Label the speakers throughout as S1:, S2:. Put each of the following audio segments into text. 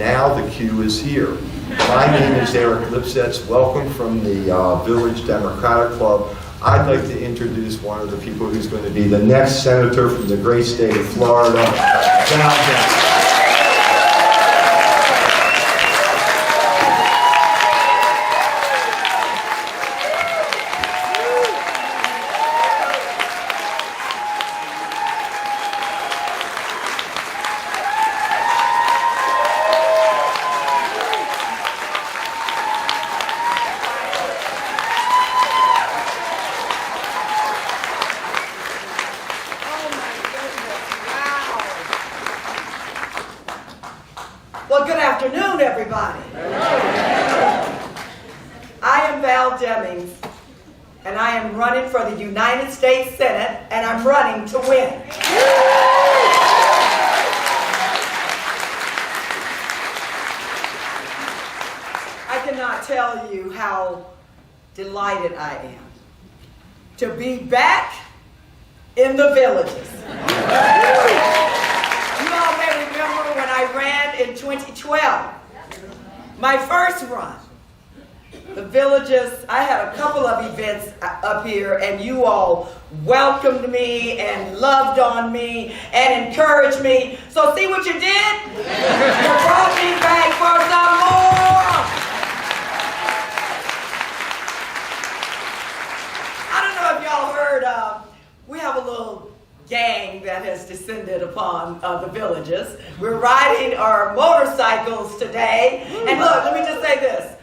S1: now the cue is here. My name is Eric Lipsetz. Welcome from the Village Democratic Club. I'd like to introduce one of the people who's going to be the next senator from the great state of Florida, Val Demings.
S2: Well, good afternoon, everybody. I am Val Demings, and I am running for the United States Senate, and I'm running to win. I cannot tell you how delighted I am to be back in the villages. When I ran in 2012, my first run, the villages, I had a couple of events up here, and you all welcomed me and loved on me and encouraged me. So see what you did? You brought me back for some more. I don't know if y'all heard, we have a little gang that has descended upon the villages. We're riding our motorcycles today. And look, let me just say this.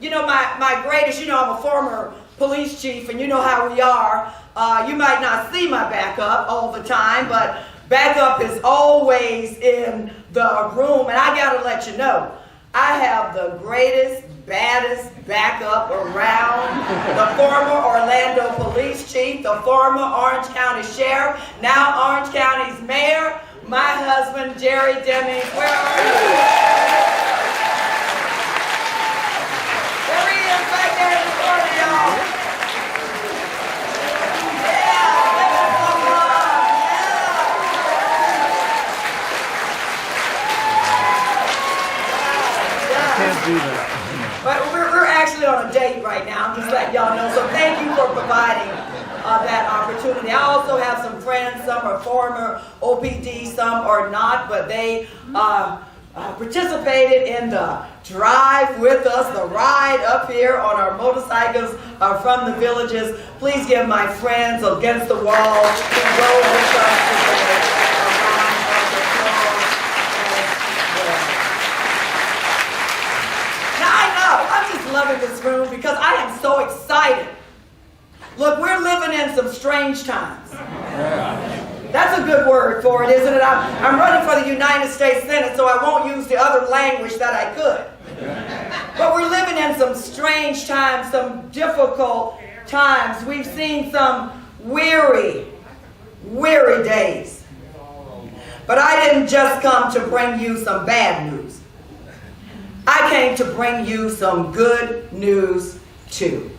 S2: You know, my greatest, I'm a former police chief, and you know how we are. You might not see my backup all the time, but backup is always in the room. And I gotta let you know, I have the greatest, baddest backup around. The former Orlando police chief, the former Orange County sheriff, now Orange County's mayor, my husband, Jerry Demings. Where are you? There he is back there in the corner, y'all. Yeah, give us some love. Yeah.
S3: Can't do that.
S2: But we're actually on a date right now. I'm just letting y'all know. So thank you for providing that opportunity. I also have some friends. Some are former OPD, some are not, but they participated in the drive with us, the ride up here on our motorcycles from the villages. Please give my friends against the wall who rode with us today. Loving this room because I am so excited. Look, we're living in some strange times. That's a good word for it, isn't it? I'm running for the United States Senate, so I won't use the other language that I could. But we're living in some strange times, some difficult times. We've seen some weary days. But I didn't just come to bring you some bad news. I came to bring you some good news too.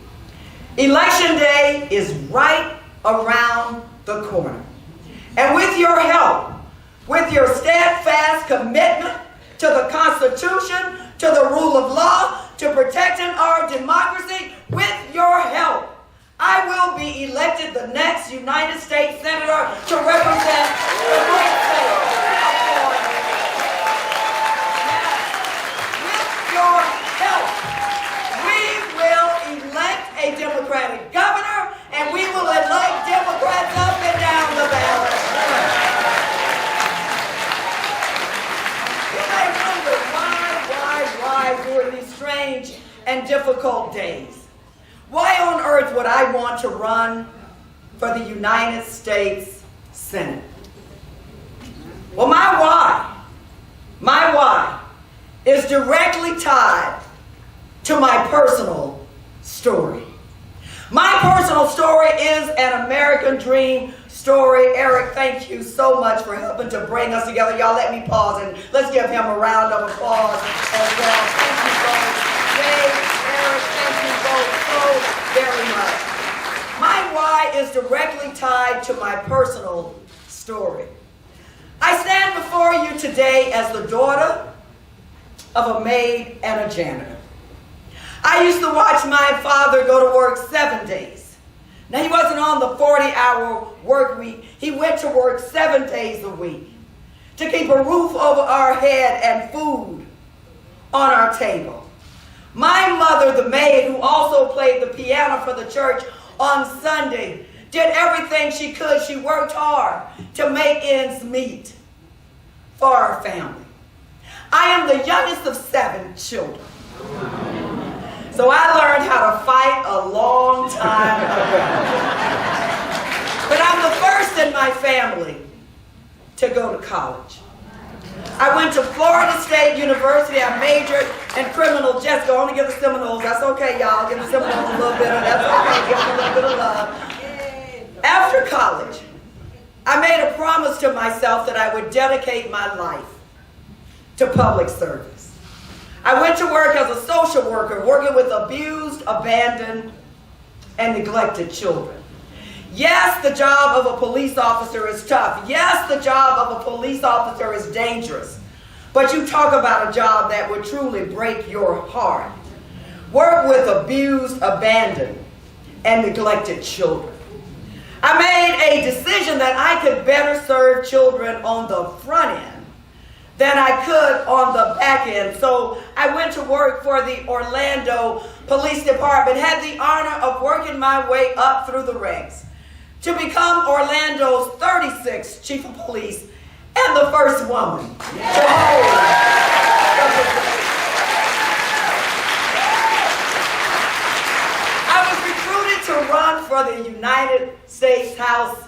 S2: Election day is right around the corner. And with your help, with your steadfast commitment to the Constitution, to the rule of law, to protecting our democracy, with your help, I will be elected the next United States Senator to represent the great state of Florida. Your help, we will elect a Democratic governor, and we will elect Democrats up and down the ballot. You may wonder why during these strange and difficult days. Why on earth would I want to run for the United States Senate? Well, my why is directly tied to my personal story. My personal story is an American dream story. Eric, thank you so much for helping to bring us together. Y'all let me pause and let's give him a round of applause as well. Thank you both. Dave, Eric, thank you both so very much. My why is directly tied to my personal story. I stand before you today as the daughter of a maid and a janitor. I used to watch my father go to work 7 days. Now, he wasn't on the 40-hour work week. He went to work 7 days a week to keep a roof over our head and food on our table. My mother, the maid, who also played the piano for the church on Sunday, did everything she could. She worked hard to make ends meet for our family. I am the youngest of 7 children. So I learned how to fight a long time ago. But I'm the first in my family to go to college. I went to Florida State University. I majored in criminal justice. Go on and give the Seminoles. That's okay, y'all. Give the Seminoles a little bit of, that's okay. Give them a little bit of love. After college, I made a promise to myself that I would dedicate my life to public service. I went to work as a social worker, working with abused, abandoned, and neglected children. Yes, the job of a police officer is tough. Yes, the job of a police officer is dangerous. But you talk about a job that would truly break your heart. Work with abused, abandoned, and neglected children. I made a decision that I could better serve children on the front end than I could on the back end. So I went to work for the Orlando Police Department, had the honor of working my way up through the ranks to become Orlando's 36th chief of police and the first woman to hold. I was recruited to run for the United States House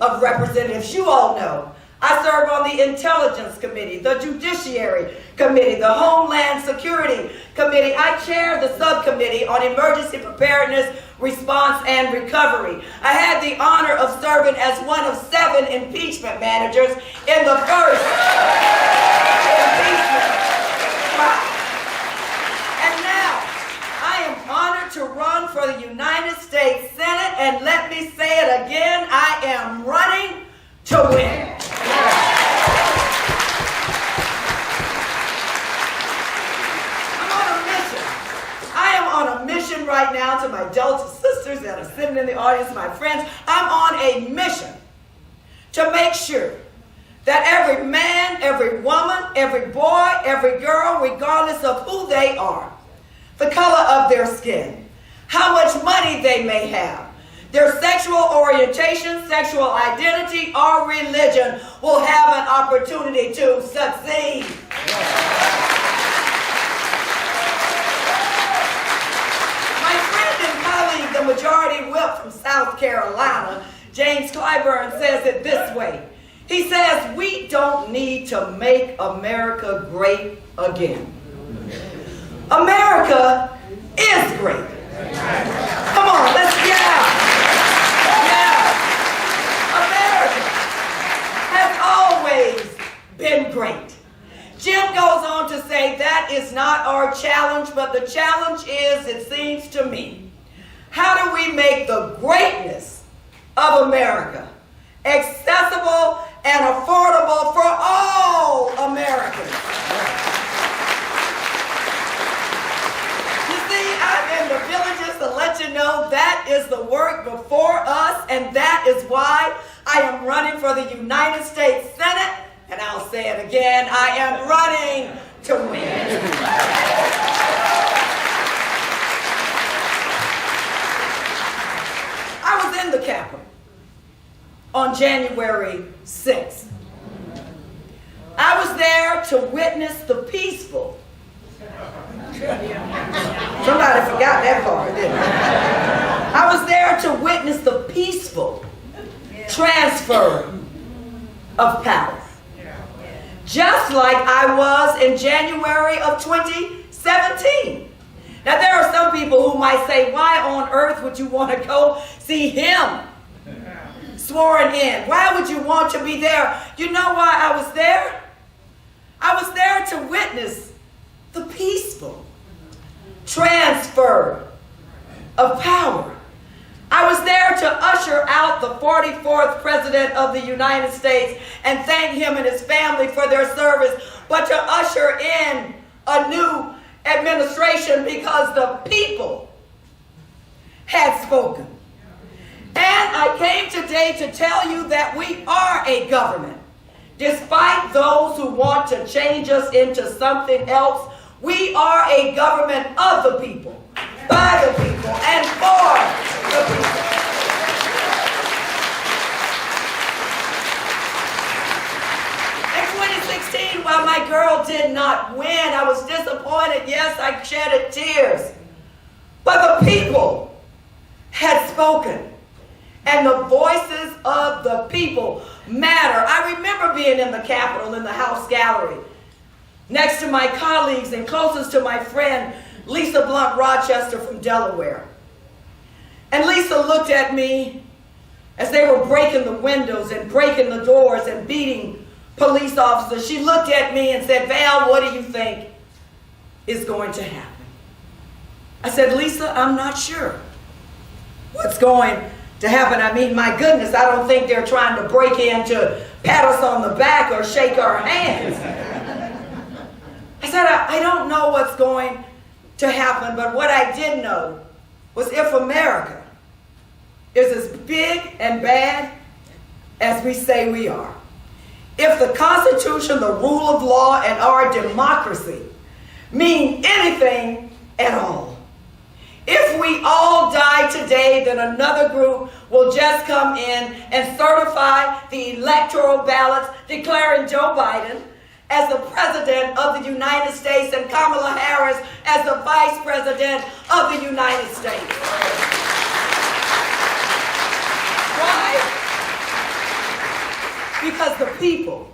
S2: of Representatives. You all know I serve on the Intelligence Committee, the Judiciary Committee, the Homeland Security Committee. I chair the subcommittee on emergency preparedness, response, and recovery. I had the honor of serving as one of 7 impeachment managers in the first impeachment trial. And now, I am honored to run for the United States Senate, and let me say it again, I am running to win. I'm on a mission. I am on a mission right now to my Delta sisters that are sitting in the audience, my friends. I'm on a mission to make sure that every man, every woman, every boy, every girl, regardless of who they are, the color of their skin, how much money they may have, their sexual orientation, sexual identity, or religion will have an opportunity to succeed. My friend and colleague, the Majority Whip from South Carolina, James Clyburn, says it this way. He says, we don't need to make America great again. America is great. Come on, let's get out. America has always been great. Jim goes on to say that is not our challenge, but the challenge is, it seems to me, how do we make the greatness of America accessible and affordable for all Americans? I'm in the villages to let you know that is the work before us, and that is why I am running for the United States Senate, and I'll say it again, I am running to win. I was in the Capitol on January 6th. I was there to witness the peaceful. Somebody forgot that part, didn't they? I was there to witness the peaceful transfer of power. Just like I was in January of 2017. Now, there are some people who might say, why on earth would you want to go see him sworn in? Why would you want to be there? You know why I was there? I was there to witness the peaceful transfer of power. I was there to usher out the 44th President of the United States and thank him and his family for their service, but to usher in a new administration because the people had spoken. And I came today to tell you that we are a government. Despite those who want to change us into something else, we are a government of the people, by the people, and for the people. In 2016, while my girl did not win, I was disappointed. Yes, I shedded tears. But the people had spoken. And the voices of the people matter. I remember being in the Capitol in the House Gallery next to my colleagues and closest to my friend Lisa Blunt Rochester from Delaware. And Lisa looked at me as they were breaking the windows and breaking the doors and beating police officers. She looked at me and said, "Val, what do you think is going to happen?" I said, "Lisa, I'm not sure what's going to happen. I mean, my goodness, I don't think they're trying to break in to pat us on the back or shake our hands." I said, I don't know what's going to happen, but what I did know was if America is as big and bad as we say we are, if the Constitution, the rule of law, and our democracy mean anything at all, if we all die today, then another group will just come in and certify the electoral ballots declaring Joe Biden as the President of the United States and Kamala Harris as the Vice President of the United States. Why? Because the people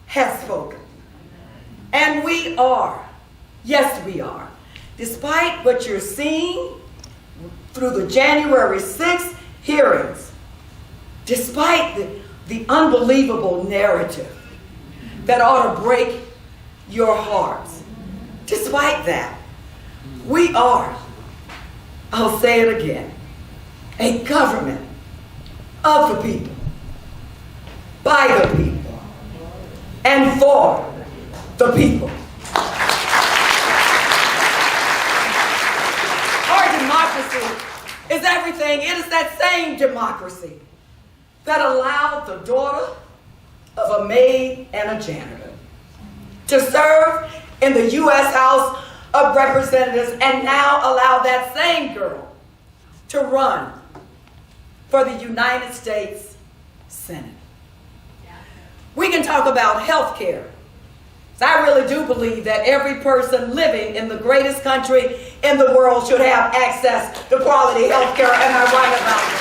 S2: have spoken. And we are, yes we are, despite what you're seeing through the January 6th hearings, despite the unbelievable narrative that ought to break your hearts, despite that, we are, I'll say it again, a government of the people, by the people, and for the people. Democracy is everything. It is that same democracy that allowed the daughter of a maid and a janitor to serve in the U.S. House of Representatives and now allow that same girl to run for the United States Senate. We can talk about health care. I really do believe that every person living in the greatest country in the world should have access to quality health care. Am I right about that?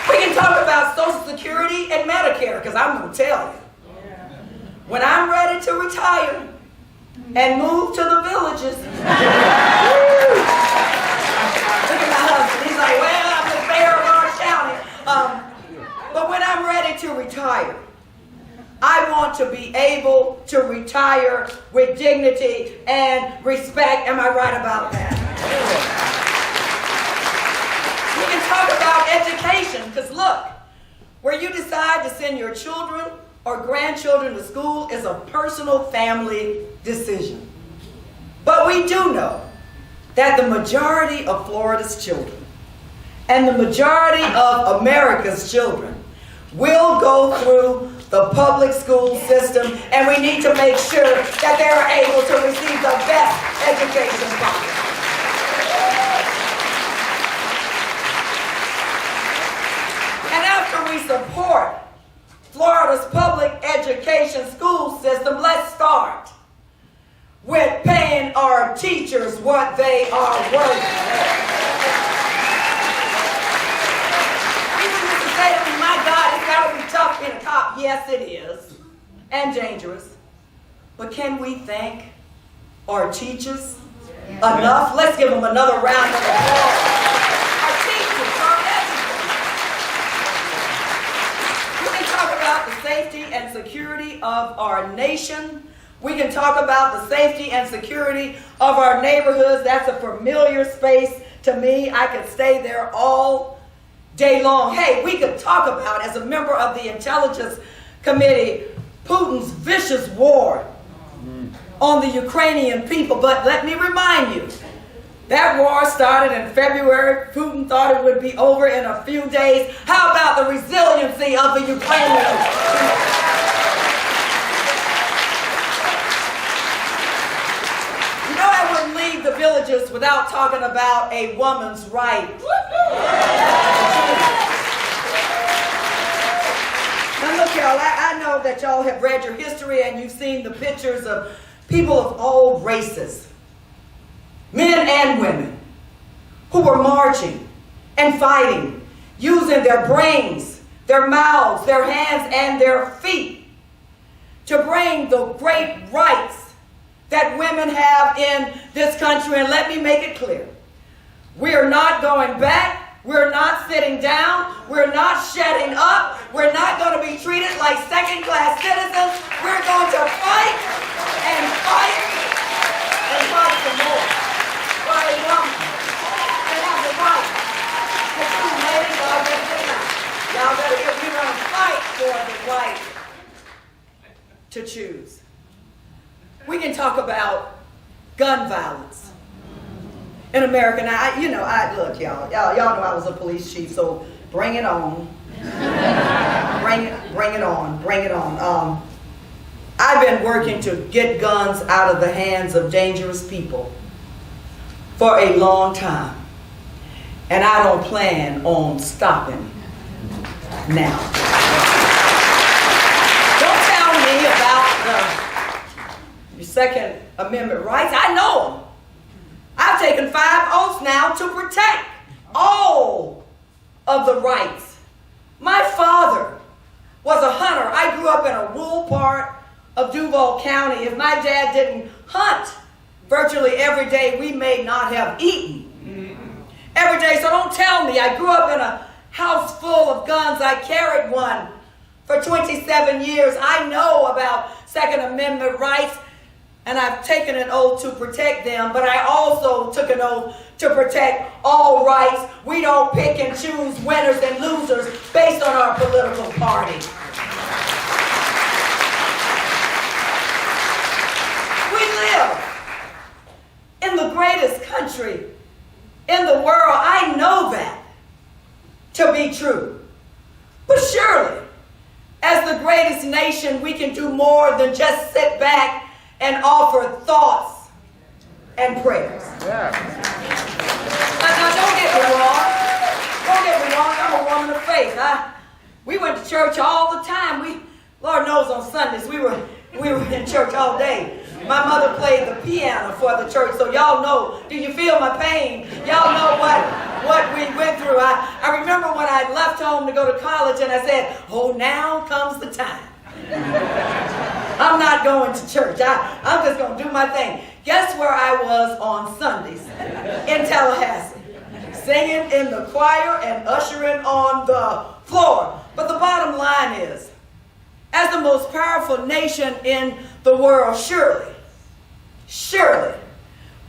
S2: We can talk about Social Security and Medicare, because I'm going to tell you, when I'm ready to retire and move to the villages, look at my husband. He's like, well, I'm the mayor of Orange County. But when I'm ready to retire, I want to be able to retire with dignity and respect. Am I right about that? We can talk about education, because look, where you decide to send your children or grandchildren to school is a personal family decision. But we do know that the majority of Florida's children and the majority of America's children will go through the public school system, and we need to make sure that they are able to receive the best education possible. And after we support Florida's public education school system, let's start with paying our teachers what they are worth. My God, it's got to be tough being a cop. Yes, it is. And dangerous. But can we thank our teachers enough? Let's give them another round of applause. Our teachers, our educators. We can talk about the safety and security of our nation. We can talk about the safety and security of our neighborhoods. That's a familiar space to me. I could stay there all day long. Hey, we could talk about, as a member of the intelligence Committee Putin's vicious war on the Ukrainian people. But let me remind you, that war started in February. Putin thought it would be over in a few days. How about the resiliency of the Ukrainians? You know, I wouldn't leave the villages without talking about a woman's right. Now look, y'all, I know that y'all have read your history and you've seen the pictures of people of all races, men and women, who were marching and fighting, using their brains, their mouths, their hands, and their feet to bring the great rights that women have in this country. And let me make it clear, we are not going back. We're not sitting down. We're not shutting up. We're not going to be treated like second-class citizens. We're going to fight and fight and fight some more. For a woman to have the right to choose. Ladies, y'all better get out. Y'all better get, we're going to fight for the right to choose. We can talk about gun violence in America. Now, look, y'all know I was a police chief, so bring it on. bring it on. I've been working to get guns out of the hands of dangerous people for a long time, and I don't plan on stopping now. Don't tell me about the Second Amendment rights. I know them. I've taken 5 oaths now to protect all of the rights. My father was a hunter. I grew up in a rural part of Duval County. If my dad didn't hunt virtually every day, we may not have eaten every day. So don't tell me. I grew up in a house full of guns. I carried one for 27 years. I know about Second Amendment rights. And I've taken an oath to protect them, but I also took an oath to protect all rights. We don't pick and choose winners and losers based on our political party. We live in the greatest country in the world. I know that to be true. But surely, as the greatest nation, we can do more than just sit back and offer thoughts and prayers. Yeah. Now, don't get me wrong. Don't get me wrong. I'm a woman of faith. We went to church all the time. Lord knows on Sundays we were in church all day. My mother played the piano for the church, so y'all know. Do you feel my pain? Y'all know what we went through. I remember when I left home to go to college, and I said, "Oh, now comes the time. I'm not going to church. I'm just going to do my thing." Guess where I was on Sundays? In Tallahassee. Singing in the choir and ushering on the floor. But the bottom line is, as the most powerful nation in the world, surely,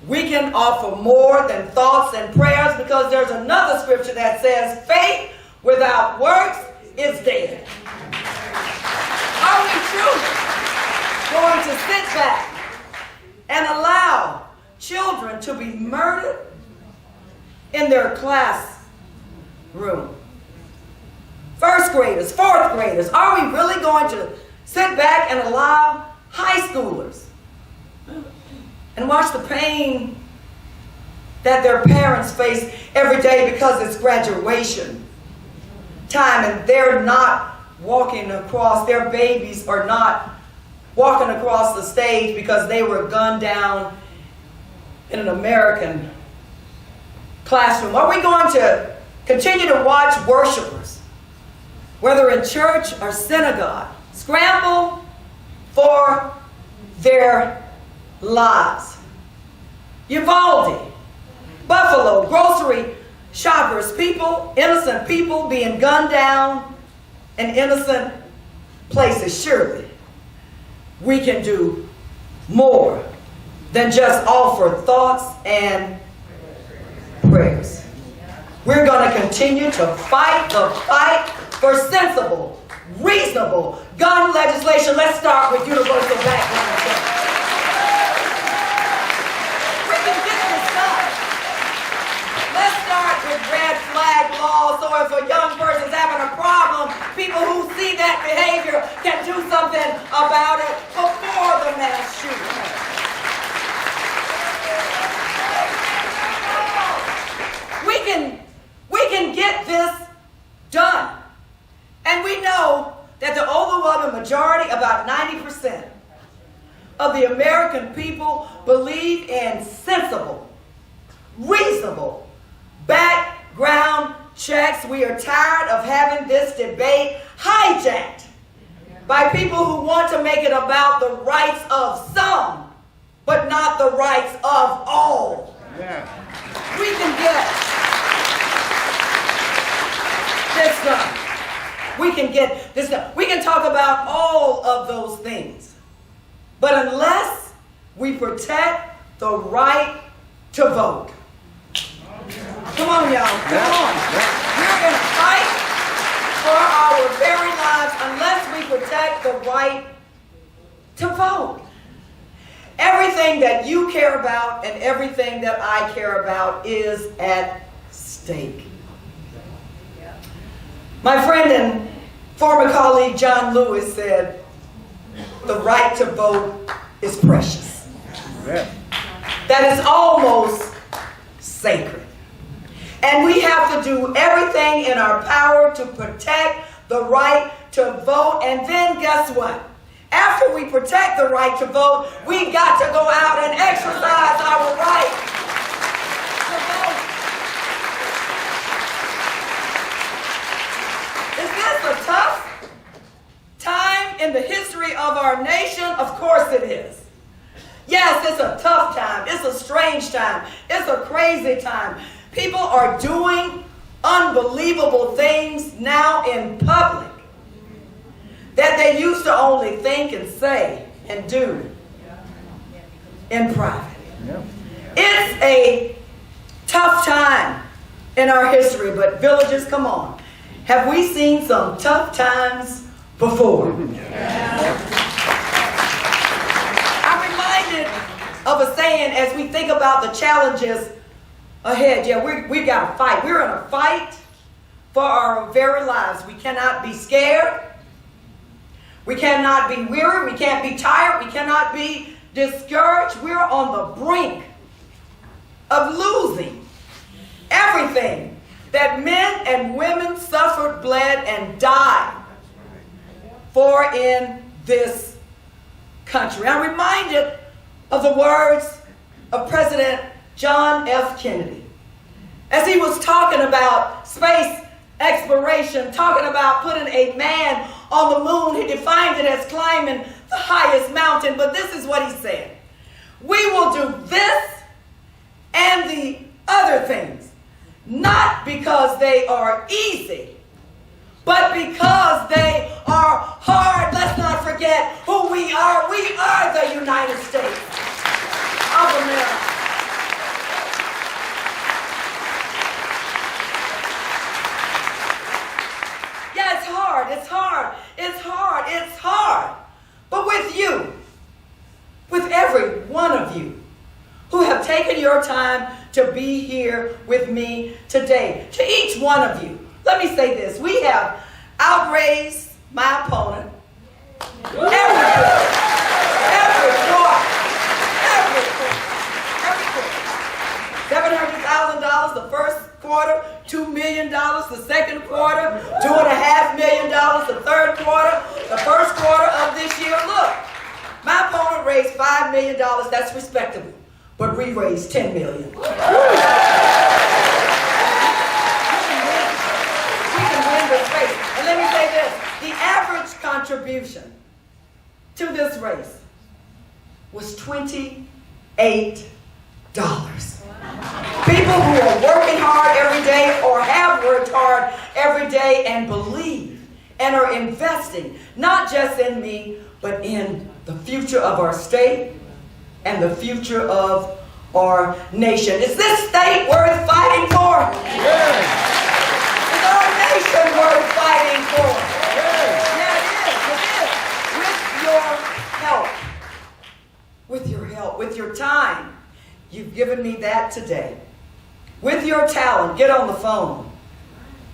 S2: we can offer more than thoughts and prayers, because there's another scripture that says, faith without works is dead. Are we truly going to sit back and allow children to be murdered in their classroom? First graders, fourth graders, are we really going to sit back and allow high schoolers and watch the pain that their parents face every day because it's graduation time and they're not walking across, their babies are not walking across the stage because they were gunned down in an American classroom? Are we going to continue to watch worshipers, whether in church or synagogue, scramble for their lives? Uvalde, Buffalo, grocery shoppers, people, innocent people being gunned down in innocent places. Surely we can do more than just offer thoughts and prayers. We're going to continue to fight the fight for sensible reasonable gun legislation. Let's start with universal background check. We can get this done. Let's start with red flag laws, so if a young person's having a problem, people who see that behavior can do something about it before the mass shooting. We can get this done. And we know that the overwhelming majority, about 90% of the American people, believe in sensible, reasonable background checks. We are tired of having this debate hijacked by people who want to make it about the rights of some, but not the rights of all. Yeah. We can get this done. We can get this done. We can talk about all of those things. But unless we protect the right to vote. Come on, y'all. Come on. We're going to fight for our very lives unless we protect the right to vote. Everything that you care about and everything that I care about is at stake. My friend and former colleague John Lewis said, the right to vote is precious. Yeah. That is almost sacred. And we have to do everything in our power to protect the right to vote. And then guess what? After we protect the right to vote, we got to go out and exercise our right to vote. Is this a tough time in the history of our nation? Of course it is. Yes, it's a tough time. It's a strange time. It's a crazy time. People are doing unbelievable things now in public that they used to only think and say and do in private. It's a tough time in our history, but villagers, come on. Have we seen some tough times before? I'm reminded of a saying as we think about the challenges ahead. Yeah, we've got to fight. We're in a fight for our very lives. We cannot be scared. We cannot be weary. We can't be tired. We cannot be discouraged. We're on the brink of losing everything that men and women suffered, bled, and died for in this country. I'm reminded of the words of President John F. Kennedy as he was talking about space exploration, talking about putting a man on the moon. He defined it as climbing the highest mountain, but this is what he said: we will do this and the other things, not because they are easy, but because they are hard. Let's not forget who we are. We are the United States of America. Yeah, it's hard, it's hard, it's hard, it's hard. But with you, with every one of you who have taken your time to be here with me today, to each one of you, let me say this: we have outraised my opponent every quarter. $700,000 the first quarter, $2 million the second quarter, $2.5 million the third quarter, the first quarter of this year. Look, my opponent raised $5 million. That's respectable. But we raised $10 million. We can win this race. And let me say this: the average contribution to this race was $28. People who are working hard every day or have worked hard every day and believe and are investing not just in me, but in the future of our state and the future of our nation. Is this state worth fighting for? Yes. Is our nation worth fighting for? Yes. help, with your time. You've given me that today. With your talent, get on the phone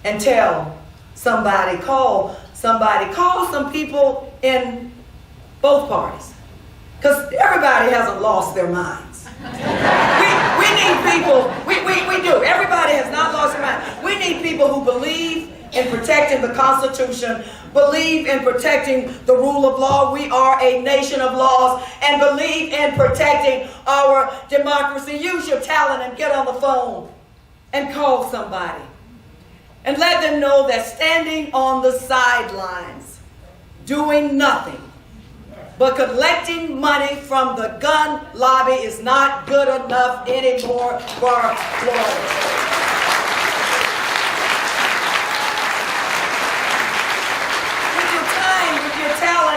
S2: and tell somebody, call some people in both parties. Because everybody hasn't lost their minds. We need people, we do. Everybody has not lost their mind. We need people who believe in protecting the Constitution, believe in protecting the rule of law. We are a nation of laws, and believe in protecting our democracy. Use your talent and get on the phone and call somebody. And let them know that standing on the sidelines, doing nothing, but collecting money from the gun lobby is not good enough anymore for Florida.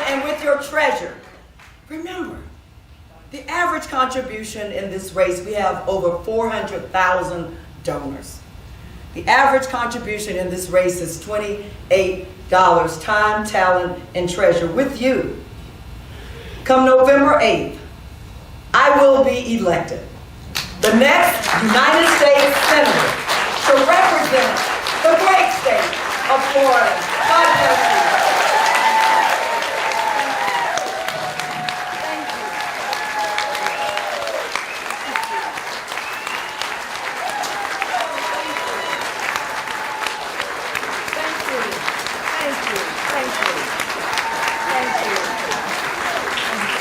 S2: And with your treasure. Remember, the average contribution in this race, we have over 400,000 donors. The average contribution in this race is $28, time, talent, and treasure. With you, come November 8th, I will be elected the next United States Senator to represent the great state of Florida. God bless you.